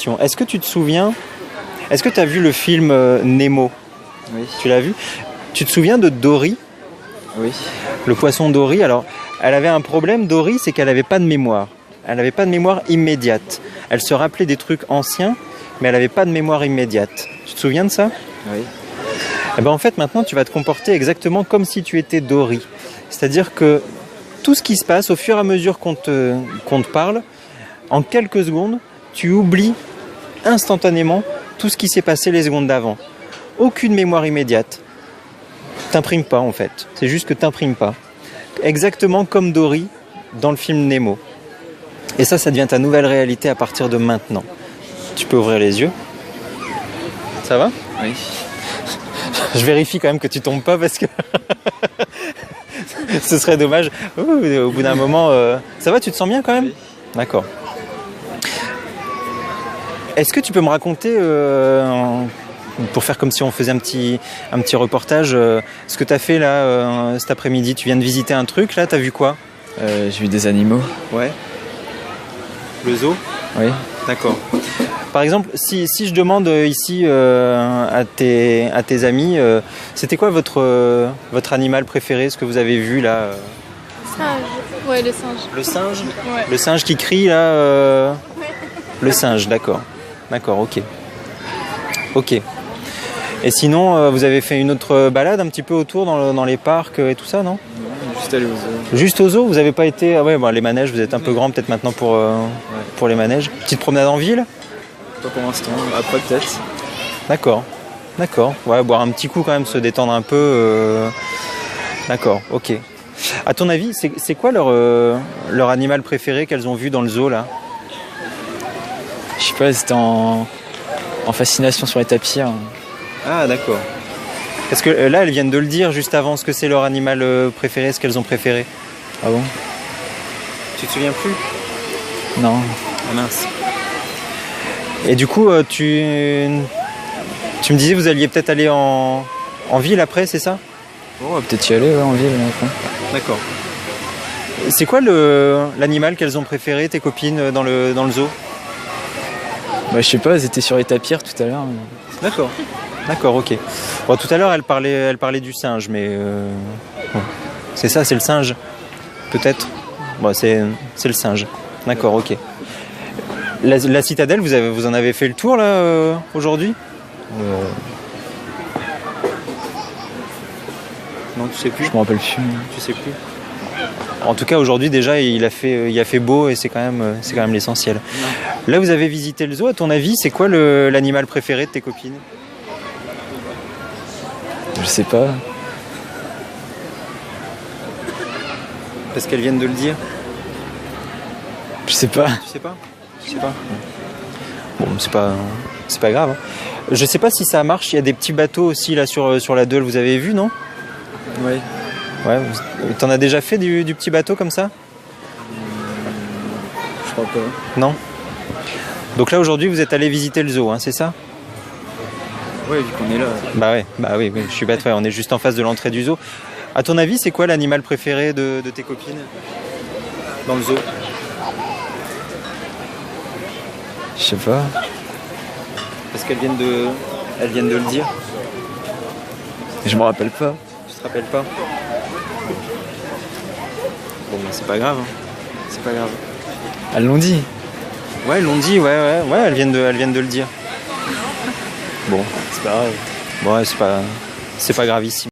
question. Est-ce que tu te souviens... Est-ce que tu as vu le film Nemo? Oui. Tu l'as vu? Tu te souviens de Dory? Oui. Le poisson Dory. Alors, elle avait un problème, Dory, c'est qu'elle n'avait pas de mémoire. Elle n'avait pas de mémoire immédiate. Elle se rappelait des trucs anciens, mais elle n'avait pas de mémoire immédiate. Tu te souviens de ça? Oui. Eh ben, en fait, maintenant, tu vas te comporter exactement comme si tu étais Dory. C'est-à-dire que tout ce qui se passe, au fur et à mesure qu'on te parle, en quelques secondes, tu oublies instantanément tout ce qui s'est passé les secondes d'avant. Aucune mémoire immédiate. T'imprimes pas en fait. C'est juste que t'imprimes pas. Exactement comme Dory dans le film Nemo. Et ça devient ta nouvelle réalité à partir de maintenant. Tu peux ouvrir les yeux. Ça va? Oui. Je vérifie quand même que tu tombes pas parce que ce serait dommage. Au bout d'un moment, ça va, tu te sens bien quand même? Oui. D'accord. Est-ce que tu peux me raconter, pour faire comme si on faisait un petit reportage, ce que tu as fait là cet après-midi? Tu viens de visiter un truc, là, tu as vu quoi? J'ai vu des animaux. Ouais. Le zoo? Oui. D'accord. Par exemple, si je demande ici à tes amis, c'était quoi votre animal préféré, ce que vous avez vu là? Singe. Ouais, le singe. Le singe? Ouais. Le singe qui crie là Le singe, d'accord. D'accord, ok. Ok. Et sinon, vous avez fait une autre balade un petit peu autour dans les parcs et tout ça, non? Juste aller aux zoo. Juste au zoo, vous n'avez pas été... Ah ouais, bon, les manèges, vous êtes un peu grand peut-être maintenant pour les manèges. Petite promenade en ville? Pas pour l'instant. Après peut-être. D'accord. D'accord. Ouais, boire un petit coup quand même, se détendre un peu. D'accord, ok. À ton avis, c'est quoi leur animal préféré qu'elles ont vu dans le zoo là? Je sais pas, c'était en fascination sur les tapirs. Ah d'accord. Parce que là, elles viennent de le dire juste avant, ce que c'est leur animal préféré, ce qu'elles ont préféré. Ah bon? Tu te souviens plus? Non. Ah mince. Et du coup, tu me disais vous alliez peut-être aller en ville après, c'est ça? Bon, on va peut-être y aller en ville après. D'accord. C'est quoi l'animal qu'elles ont préféré, tes copines, dans le zoo? Bah je sais pas, elles étaient sur les tapirs tout à l'heure. D'accord. D'accord, ok. Bon, tout à l'heure, elle parlait du singe, mais bon. C'est ça, c'est le singe, peut-être. Bon, c'est le singe. D'accord, ok. La citadelle, vous en avez fait le tour là aujourd'hui? Non, tu sais plus. Je me rappelle plus. Tu sais plus. En tout cas, aujourd'hui déjà, il a fait beau et c'est quand même l'essentiel. Là, vous avez visité le zoo. À ton avis, c'est quoi l'animal préféré de tes copines? Je sais pas. Parce qu'elles viennent de le dire. Je sais pas. Tu sais pas? Je sais pas. Bon, c'est pas grave. Hein. Je sais pas si ça marche. Il y a des petits bateaux aussi là sur la Deule. Vous avez vu, non? Oui. Ouais. T'en as déjà fait du petit bateau comme ça? Je crois pas. Non. Donc là aujourd'hui, vous êtes allé visiter le zoo, hein, c'est ça? Ouais, vu qu'on est là. Bah oui, je suis bête. Ouais, on est juste en face de l'entrée du zoo. À ton avis, c'est quoi l'animal préféré de tes copines dans le zoo? Je sais pas. Parce qu'elles viennent de le dire. Je me rappelle pas. Tu te rappelles pas? Bon, mais c'est pas grave. Hein. C'est pas grave. Elles l'ont dit. Ouais, elles l'ont dit. Ouais, elles viennent de le dire. Bon, C'est pas grave. bon, ouais, c'est pas gravissime.